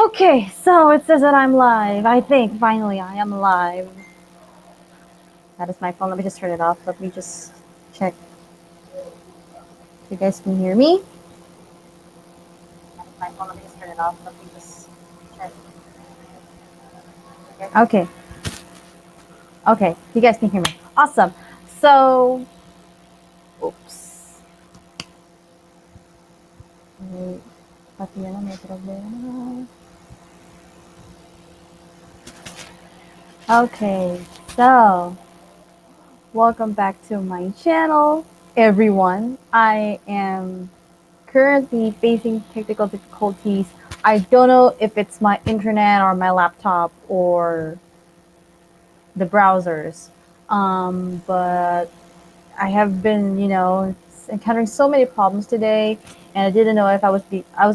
Okay, so it says that I'm live. I think finally I am live. That is my phone. Let me just turn it off. Let me just check if you guys can hear me. That is my phone. Let me just turn it off. Let me just check. Okay. Okay, you guys can hear me. Awesome. So, oops. Wait, pati yan may problema. Okay, so welcome back to my channel, everyone. I am currently facing technical difficulties. I don't know if it's my internet or my laptop or the browsers, but I have been, encountering so many problems today, and I didn't know if I was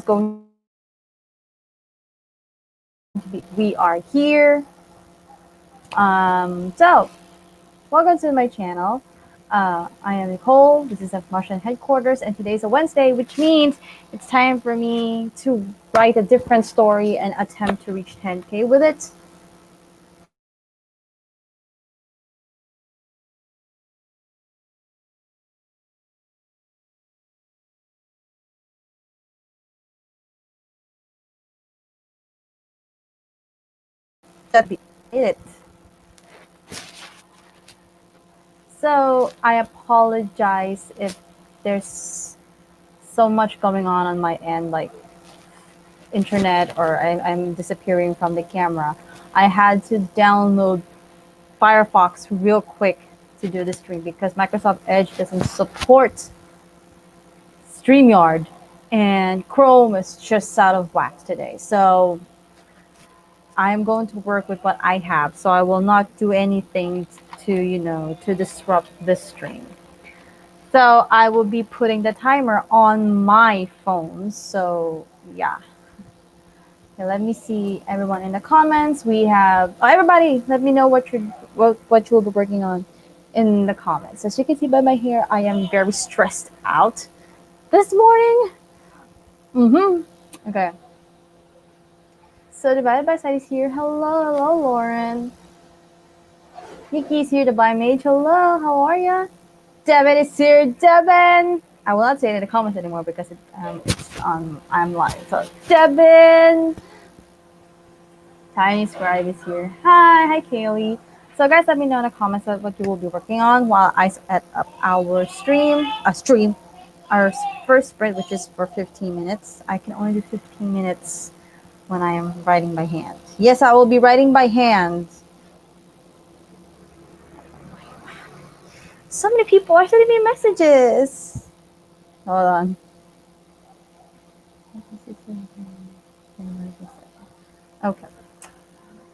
going to be able to be able to reach 10K. But we are here. So welcome to my channel. I am Nicole. This is at Marcian headquarters, and today's a Wednesday, which means it's time for me to write a different story and attempt to reach 10K with it. That be it. So I apologize if there's so much going on my end, like internet, or I'm disappearing from the camera. I had to download Firefox real quick to do the stream because Microsoft Edge doesn't support StreamYard, and Chrome is just out of whack today. So I'm going to work with what I have. So I will not do anything to, to disrupt this stream. So I will be putting the timer on my phone. So yeah. Okay, let me see everyone in the comments. We have everybody. Let me know what what you'll be working on in the comments. As you can see by my hair, I am very stressed out this morning. Okay. So Divided by Side is here. Hello, Lauren. Nikki's here. The by Mage. Hello, how are ya? Devin is here. Devin. I will not say it in the comments anymore because it's on. I'm live. So Devin. Tiny Scribe is here. Hi, Kaylee. So guys, let me know in the comments what you will be working on while I set up our stream, our first sprint, which is for 15 minutes. I can only do 15 minutes when I am writing by hand. Yes, I will be writing by hand. So many people are sending me messages. Hold on. Okay.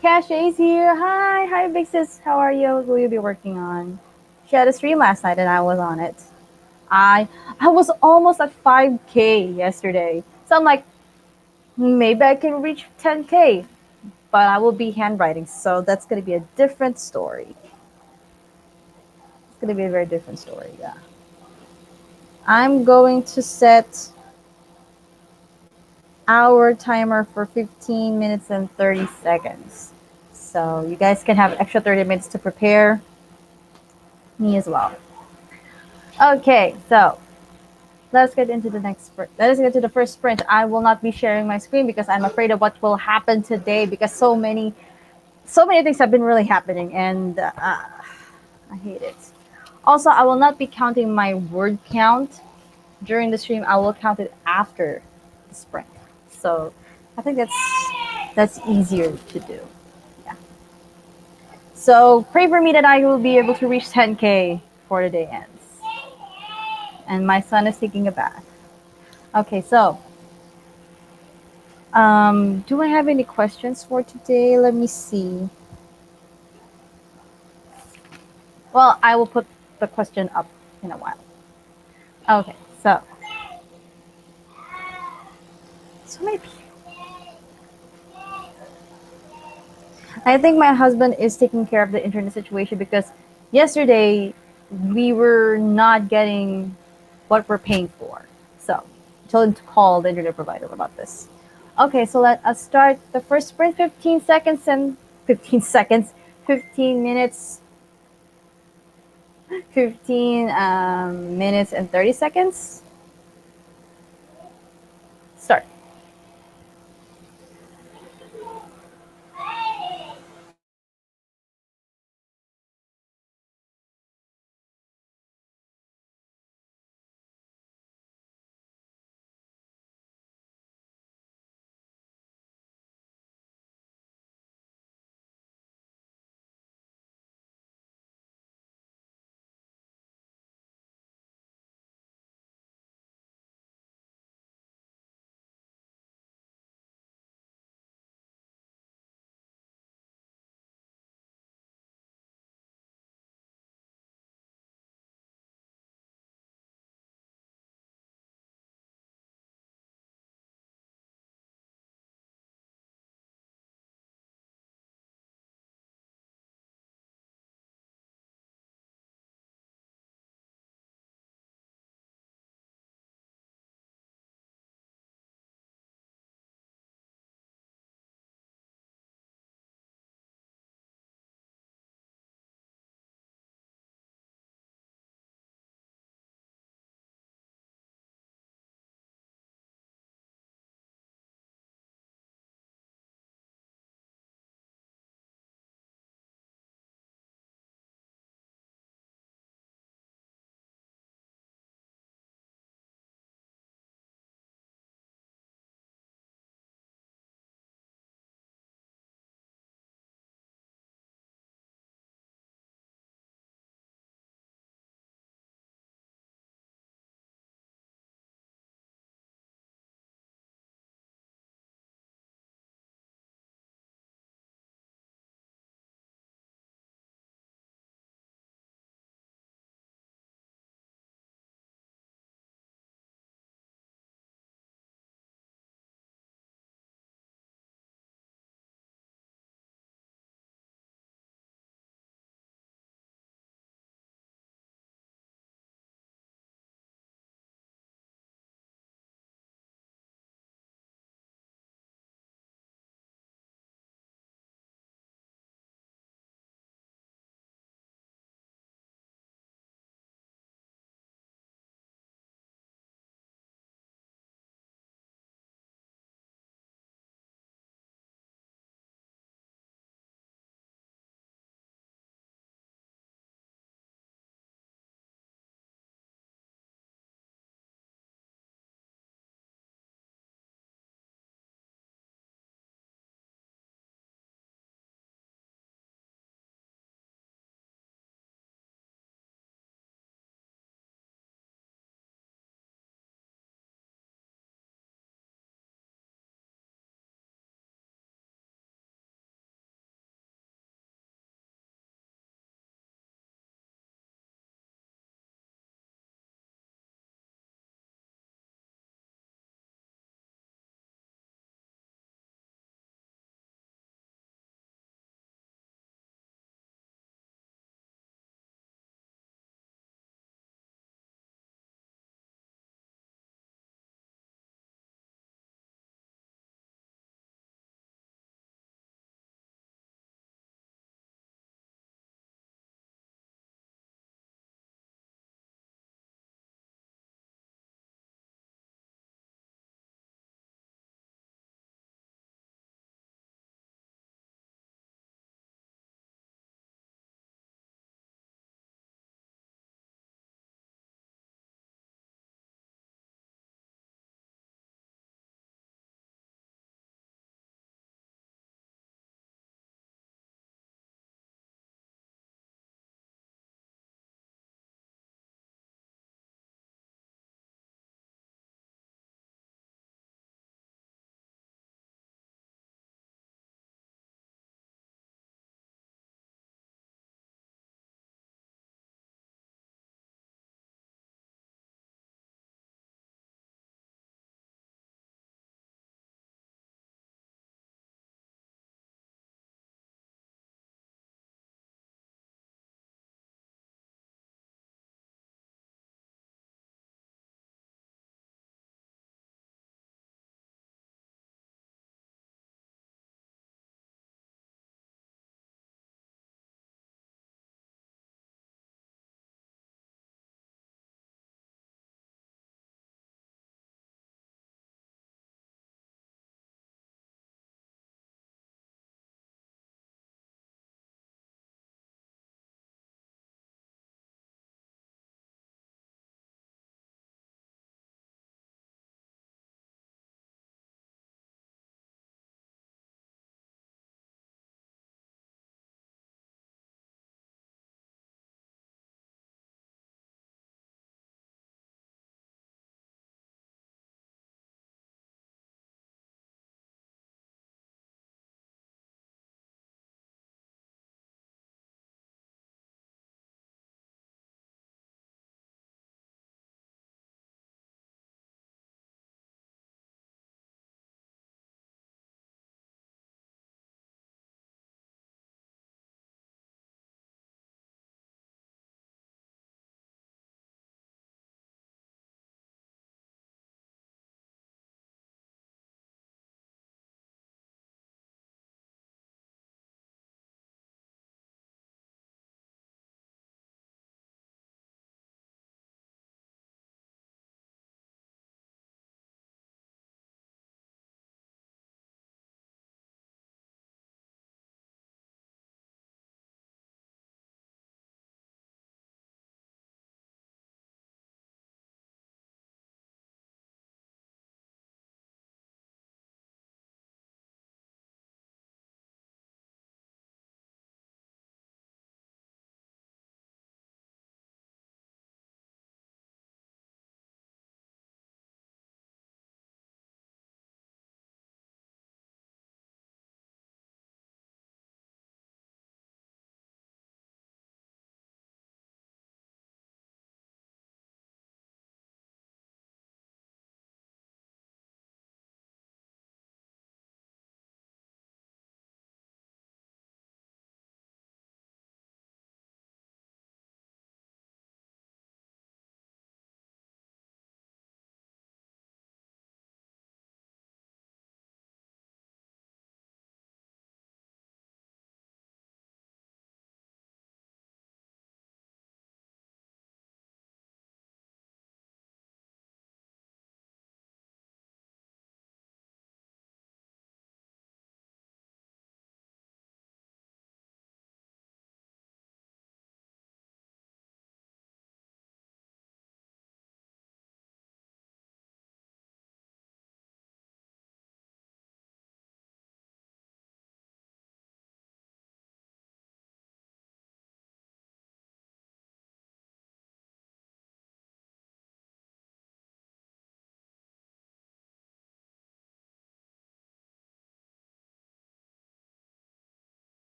KASHAY's here. Hi, big sis. How are you? What will you be working on? She had a stream last night and I was on it. I was almost at 5K yesterday. So I'm like, maybe I can reach 10K, but I will be handwriting. So that's going to be a different story. It's going to be a very different story. Yeah. I'm going to set our timer for 15 minutes and 30 seconds. So you guys can have extra 30 minutes to prepare. Me as well. Okay, so let's get into the next sprint. Let us get to the first sprint. I will not be sharing my screen because I'm afraid of what will happen today because so many things have been really happening and I hate it. Also, I will not be counting my word count during the stream. I will count it after the sprint. So I think that's easier to do. Yeah. So pray for me that I will be able to reach 10K before the day ends. And my son is taking a bath. Okay, so do I have any questions for today? Let me see. Well, I will put the question up in a while. Okay, so many people. I think my husband is taking care of the internet situation because yesterday we were not getting what we're paying for. So I told him to call the internet provider about this. Okay, so let us start the first sprint 15 seconds and 15 seconds, 15 minutes, 15 minutes and 30 seconds. Start.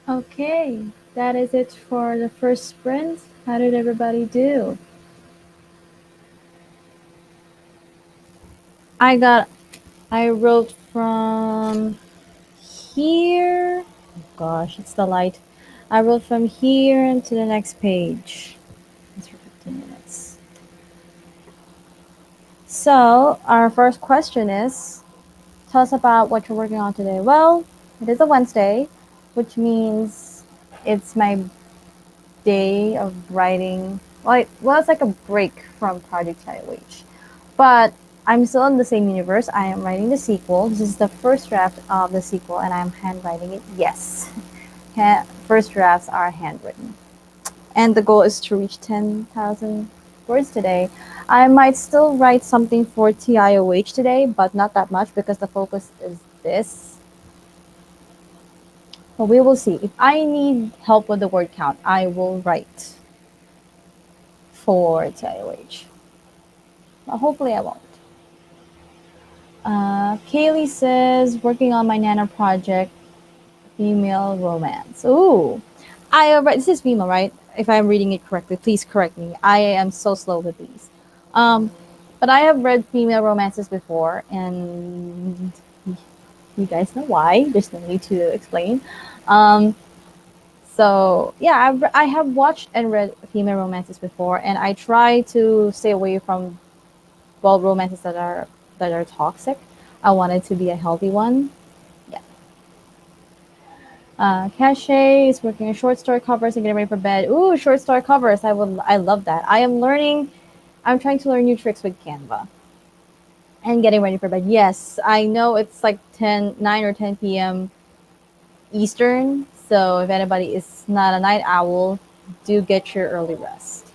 Okay, that is it for the first sprint. How did everybody do? I wrote from here. Oh gosh, it's the light. I wrote from here to the next page. That's for 15 minutes. So, our first question is, tell us about what you're working on today. Well, it is a Wednesday, which means it's my day of writing. Well, it's like a break from Project TIOH. But I'm still in the same universe. I am writing the sequel. This is the first draft of the sequel, and I'm handwriting it. Yes. First drafts are handwritten. And the goal is to reach 10,000 words today. I might still write something for TIOH today, but not that much because the focus is this. But we will see. If I need help with the word count, I will write for TIOH. But hopefully I won't. Kaylee says, working on my Nana project, female romance. Ooh. This is female, right? If I'm reading it correctly, please correct me. I am so slow with these. Um, but I have read female romances before, and you guys know why. There's no need to explain. Um, so yeah, I have watched and read female romances before, and I try to stay away from romances that are toxic. I want it to be a healthy one. Yeah. KASHAY is working on short story covers and getting ready for bed. Ooh, short story covers. I love that. I'm trying to learn new tricks with Canva and getting ready for bed. Yes, I know it's like 9 or 10 p.m. Eastern. So if anybody is not a night owl, do get your early rest.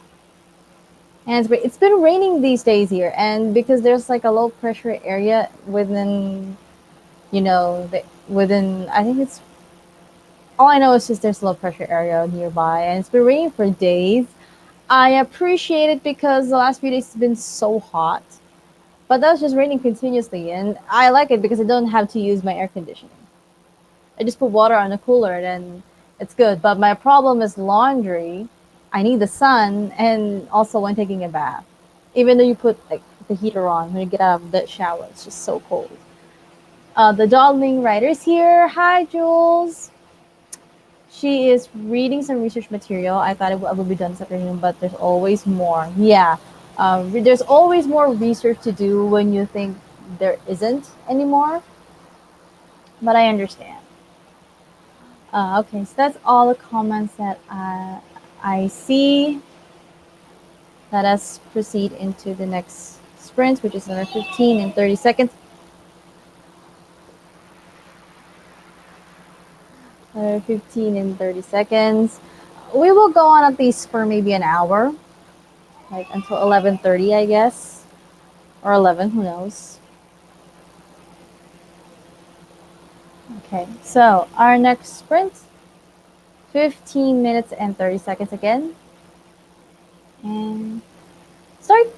And it's been raining these days here, and because there's like a low pressure area within, within, I think it's, all I know is just there's a low pressure area nearby, and it's been raining for days. I appreciate it because the last few days it's been so hot, but that's just raining continuously, and I like it because I don't have to use my air conditioning. I just put water on the cooler, and it's good. But my problem is laundry. I need the sun, and also when taking a bath. Even though you put like the heater on when you get out of the shower, it's just so cold. The Darling Writer's here. Hi, Jules. She is reading some research material. I thought I would be done this afternoon, but there's always more. Yeah, there's always more research to do when you think there isn't anymore. But I understand. Okay, so that's all the comments that I see. Let us proceed into the next sprint, which is another 15 and 30 seconds. Another 15 and 30 seconds. We will go on at least for maybe an hour, like until 11:30, I guess, or 11. Who knows? Okay, so our next sprint, 15 minutes and 30 seconds again, and start.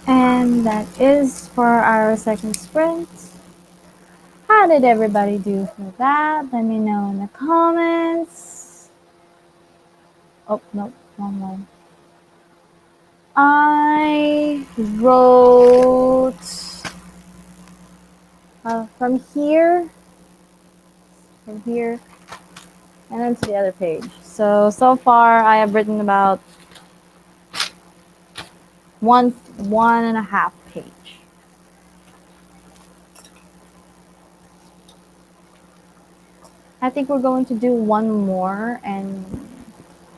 And that is for our second sprint. How did everybody do for that? Let me know in the comments. Oh, no, wrong one. I wrote from here, and then to the other page. So far I have written about one and a half page. I think we're going to do one more, and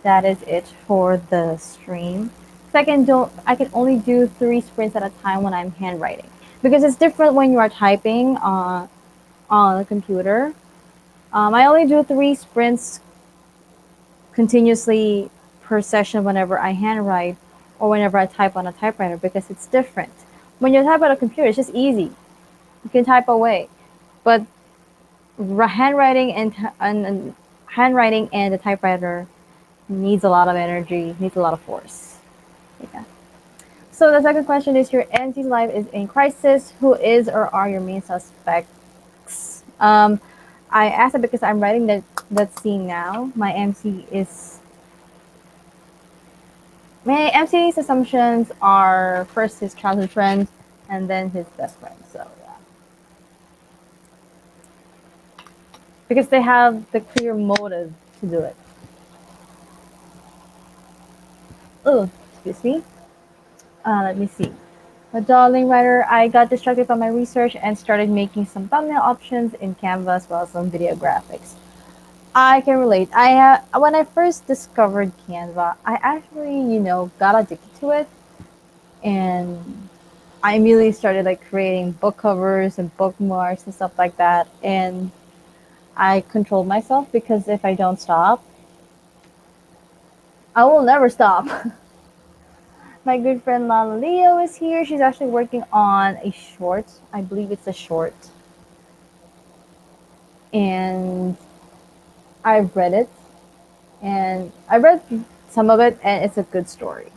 that is it for the stream. So I can only do 3 sprints at a time when I'm handwriting, because it's different when you are typing on the computer. I only do 3 sprints continuously per session whenever I handwrite or whenever I type on a typewriter, because it's different. When you type on a computer, it's just easy. You can type away. But handwriting and handwriting and the typewriter needs a lot of energy, needs a lot of force. Yeah. So the second question is, your NC's life is in crisis. Who is or are your main suspects? I asked it because I'm writing that scene now. My MC's assumptions are first his childhood friend and then his best friend. So yeah, because they have the clear motive to do it. Oh, excuse me. Let me see. A darling writer, I got distracted by my research and started making some thumbnail options in Canva as well as some video graphics. I can relate. When I first discovered Canva, I actually, got addicted to it, and I immediately started like creating book covers and bookmarks and stuff like that. And I controlled myself, because if I don't stop, I will never stop. My good friend Lala Leo is here. She's actually working on a short. I believe it's a short. And I've read it. And I read some of it, and it's a good story.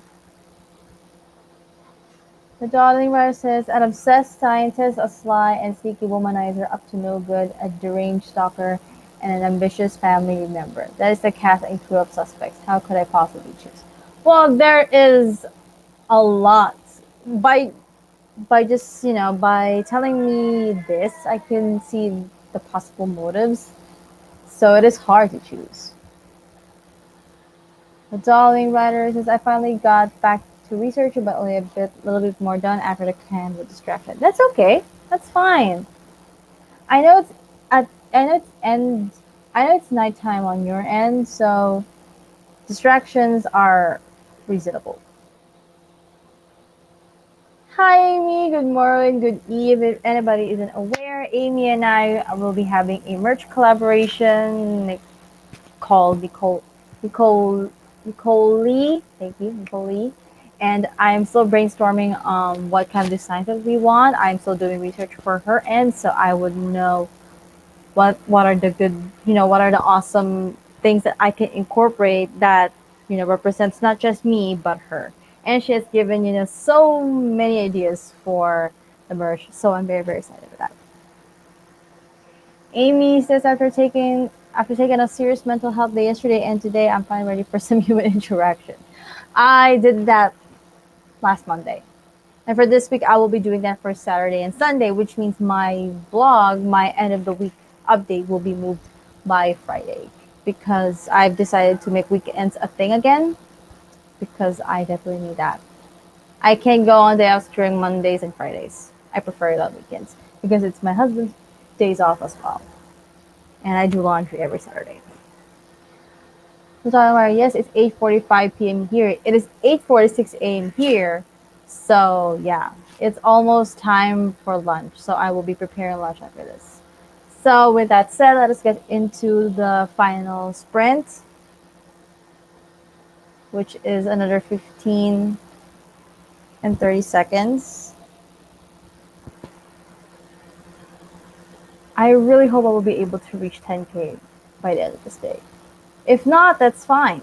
The darling writer says, an obsessed scientist, a sly and sneaky womanizer up to no good, a deranged stalker, and an ambitious family member. That is the cast and crew of suspects. How could I possibly choose? Well, there is a lot. By just, by telling me this, I can see the possible motives. So it is hard to choose. The darling writer says, I finally got back to researching, but only little bit more done after the Canva distraction. That's okay. That's fine. I know it's at I know it's end I know it's nighttime on your end, so distractions are reasonable. Hi Amy, good morning, good eve. If anybody isn't aware, Amy and I will be having a merch collaboration called Nicole Lee. Thank you, Nicole Lee. And I'm still brainstorming what kind of designs that we want. I'm still doing research for her end, so I would know what are the good, what are the awesome things that I can incorporate that, represents not just me but her. And she has given, so many ideas for the merch. So I'm very, very excited for that. Amy says, after taking a serious mental health day yesterday and today, I'm finally ready for some human interaction. I did that last Monday. And for this week, I will be doing that for Saturday and Sunday, which means my blog, my end of the week update, will be moved by Friday, because I've decided to make weekends a thing again, because I definitely need that. I can't go on day offs during Mondays and Fridays. I prefer it on weekends because it's my husband's days off as well. And I do laundry every Saturday. Yes, it's 8:45 p.m. here. It is 8:46 a.m. here. So yeah, it's almost time for lunch. So I will be preparing lunch after this. So with that said, let us get into the final sprint, which is another 15 and 30 seconds. I really hope I will be able to reach 10K by the end of this day. If not, that's fine.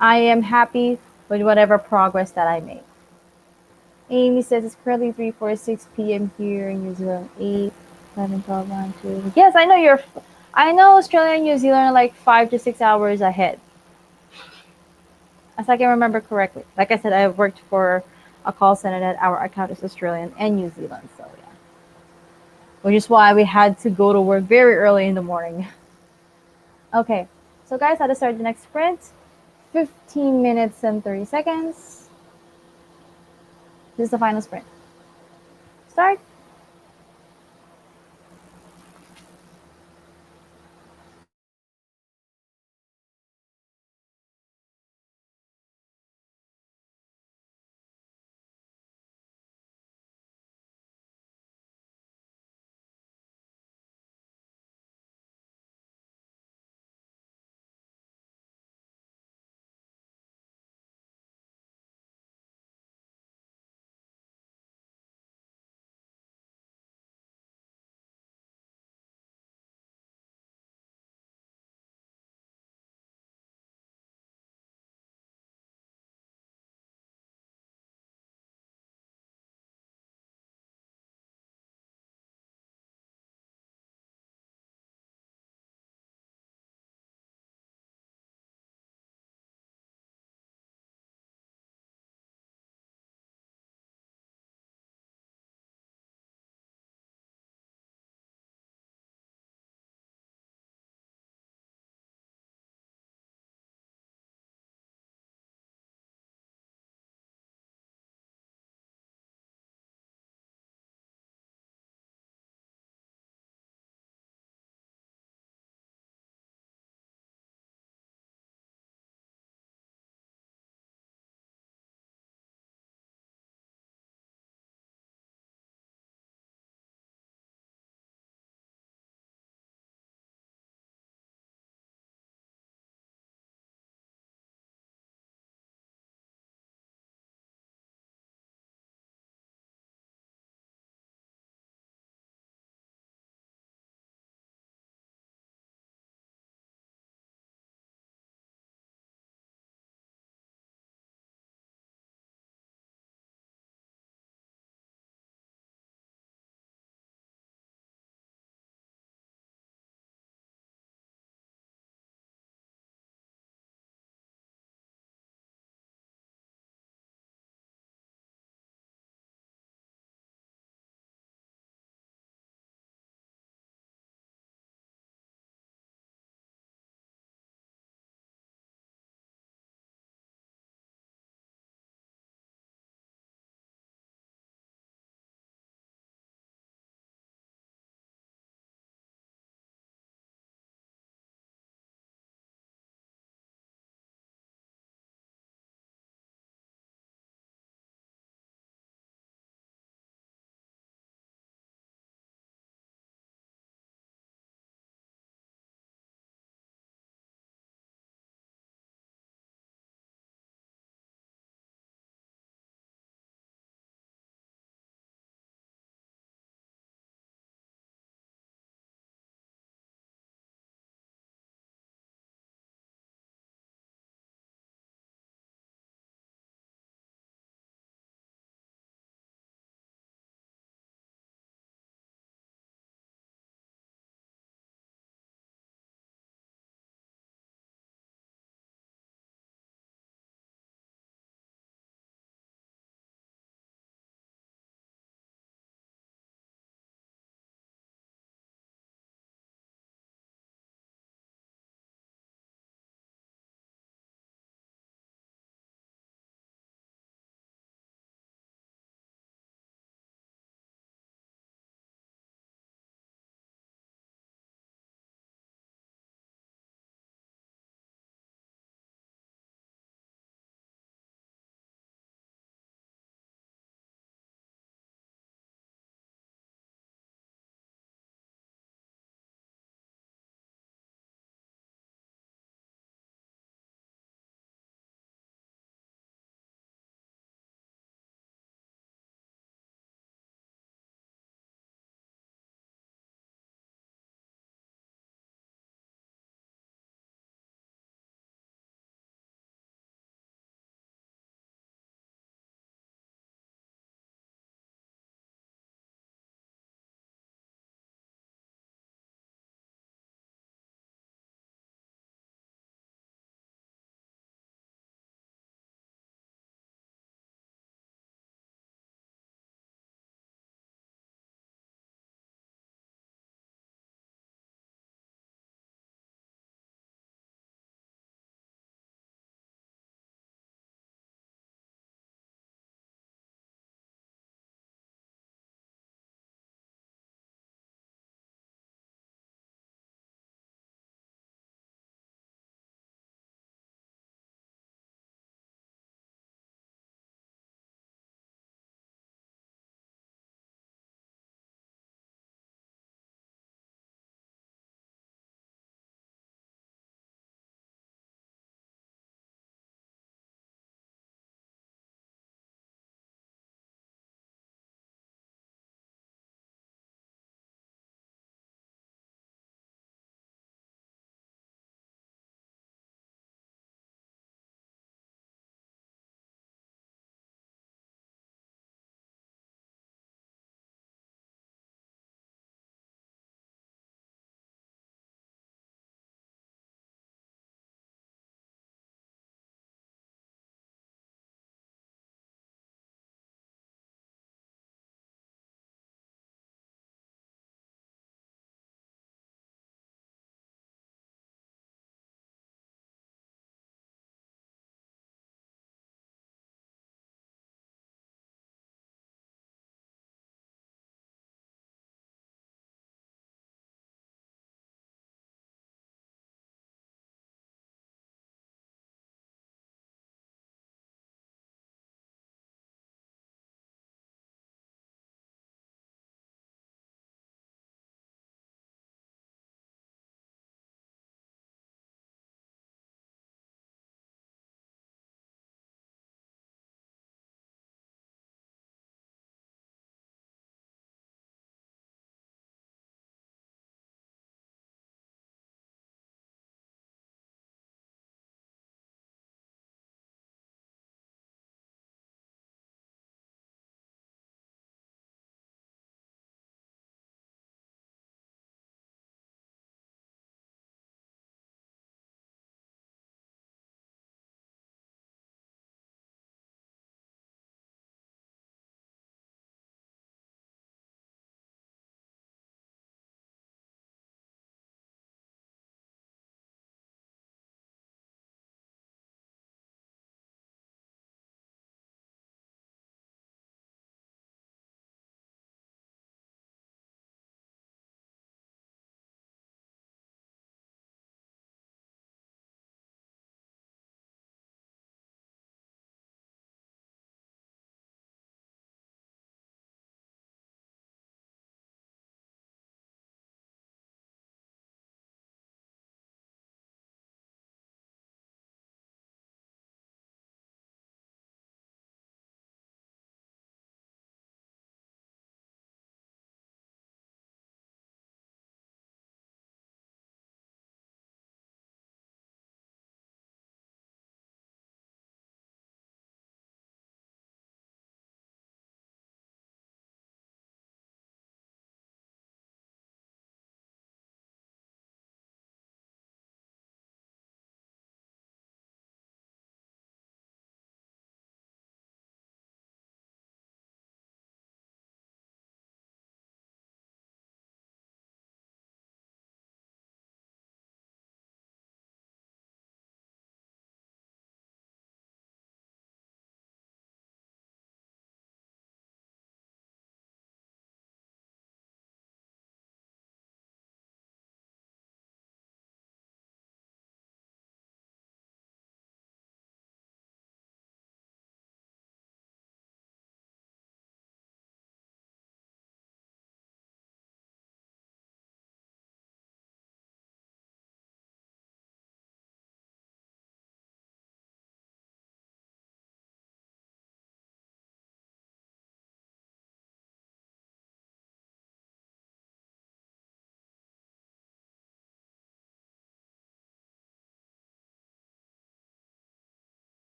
I am happy with whatever progress that I make. Amy says it's currently 3:46 p.m. here in New Zealand. 8, 11, 12, 1, 2. Yes, I know I know Australia and New Zealand are like 5 to 6 hours ahead. As I can remember correctly. Like I said, I worked for a call center that our account is Australian and New Zealand. So yeah. Which is why we had to go to work very early in the morning. Okay. So guys, how to start the next sprint. 15 minutes and 30 seconds. This is the final sprint. Start.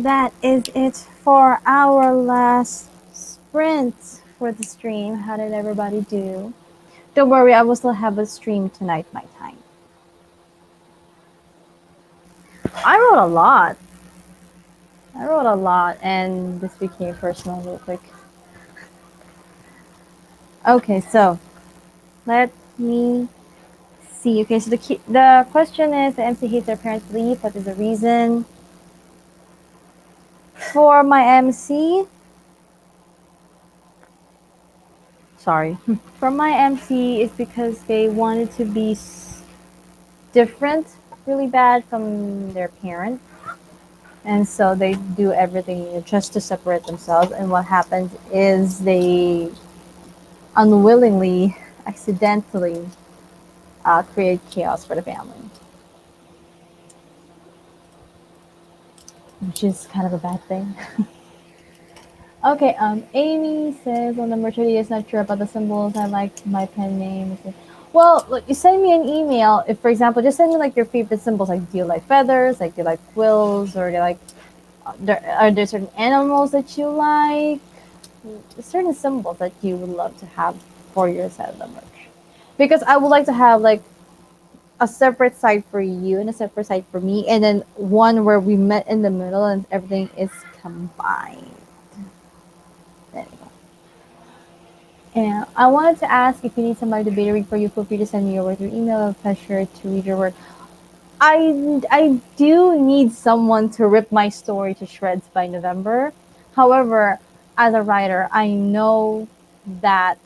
that is it for our last sprint for the stream. How did everybody do? Don't worry, I will still have a stream tonight, my time. I wrote a lot. And this became personal real quick. Okay, so let me see. Okay, so the question is, the MC hates their parents' leave. What is the reason? For my MC, sorry. For my MC, it's because they wanted to be different really bad from their parents. And so they do everything just to separate themselves. And what happens is they unwillingly, accidentally create chaos for the family. Which is kind of a bad thing. Okay, Amy says on number 30 is not sure about the symbols. I like my pen name. Well, look, you send me an email. If, for example, just send me like your favorite symbols. Like, do you like feathers? Like, do you like quills? Or do you like, are there certain animals that you like? Certain symbols that you would love to have for your side of the merch. Because I would like to have like a separate side for you and a separate side for me, and then one where we met in the middle and everything is combined. There you go. And I wanted to ask if you need somebody to beta read for you, feel free to send me your work through email. A pleasure to read your work. I do need someone to rip my story to shreds by November. However, as a writer, I know that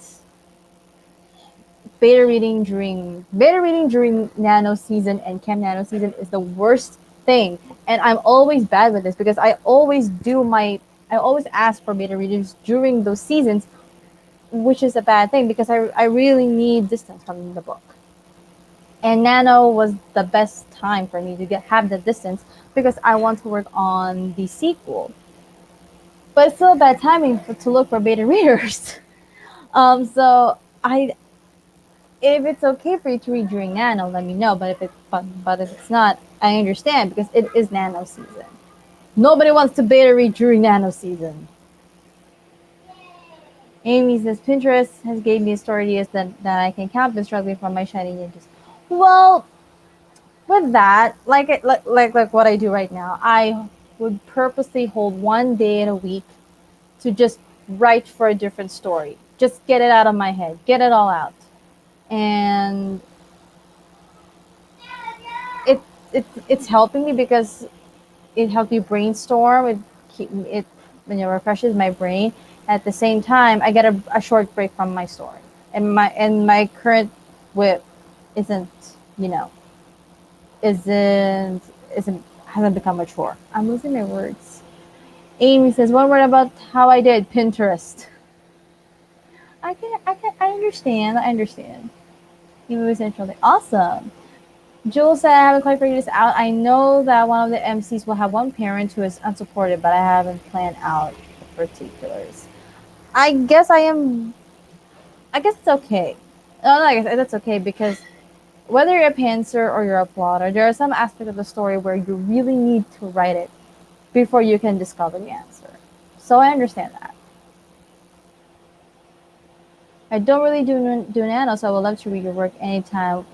beta reading during nano season and chem nano season is the worst thing. And I'm always bad with this because I always ask for beta readings during those seasons, which is a bad thing because I really need distance from the book. And nano was the best time for me to have the distance because I want to work on the sequel. But it's still a bad timing to look for beta readers. So if it's okay for you to read during nano, let me know. But if it's not, I understand because it is nano season. Nobody wants to beta read during nano season. Amy says Pinterest has gave me story ideas that I can count, been struggling from my shiny ninjas. Well, with that, like what I do right now, I would purposely hold one day in a week to just write for a different story. Just get it out of my head, get it all out, and it's helping me because it helps me brainstorm. It refreshes my brain. At the same time, I get a short break from my story, and my current whip isn't isn't hasn't become mature. I'm losing my words. Amy says one word about how I did Pinterest. I understand. You was interesting. Awesome. Jules said, I haven't quite figured this out. I know that one of the MCs will have one parent who is unsupported, but I haven't planned out the particulars. I guess it's okay. No, I guess that's okay because whether you're a pantser or you're a plotter, there are some aspects of the story where you really need to write it before you can discover the answer. So I understand that. I don't really do nano, so I would love to read your work anytime.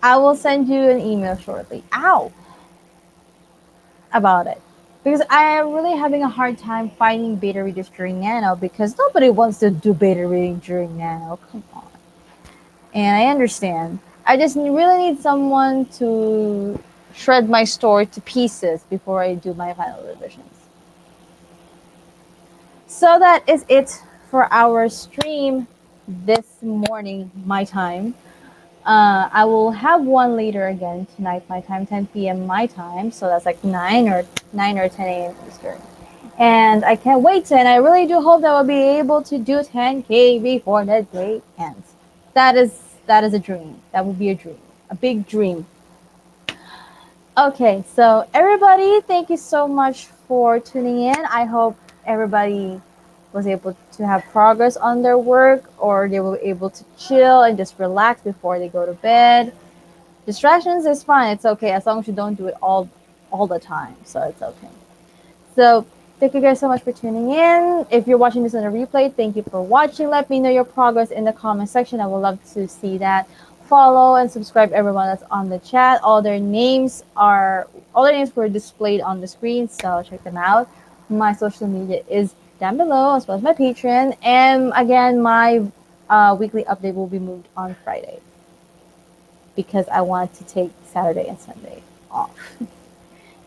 I will send you an email shortly. Ow! About it. Because I am really having a hard time finding beta readers during nano because nobody wants to do beta reading during nano. Come on. And I understand. I just really need someone to shred my story to pieces before I do my final revisions. So that is it for our stream this morning, my time. I will have one later again tonight, my time, 10 p.m. my time. So that's like 9 or 10 a.m. Eastern. And I can't wait and I really do hope that we'll be able to do 10K before the day ends. That is a dream. That would be a dream, a big dream. Okay, so everybody, thank you so much for tuning in. I hope everybody was able to have progress on their work, or they were able to chill and just relax before they go to bed. Distractions is fine. It's okay as long as you don't do it all the time. So it's okay. So thank you guys so much for tuning in. If you're watching this on a replay, thank you for watching. Let me know your progress in the comment section. I would love to see that. Follow and subscribe everyone that's on the chat. All their names were displayed on the screen, so check them out. My social media is down below, as well as my Patreon. And again, my weekly update will be moved on Friday because I want to take Saturday and Sunday off.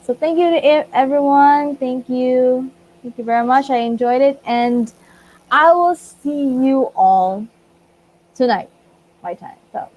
So thank you to everyone. Thank you. Thank you very much. I enjoyed it. And I will see you all tonight, my time. So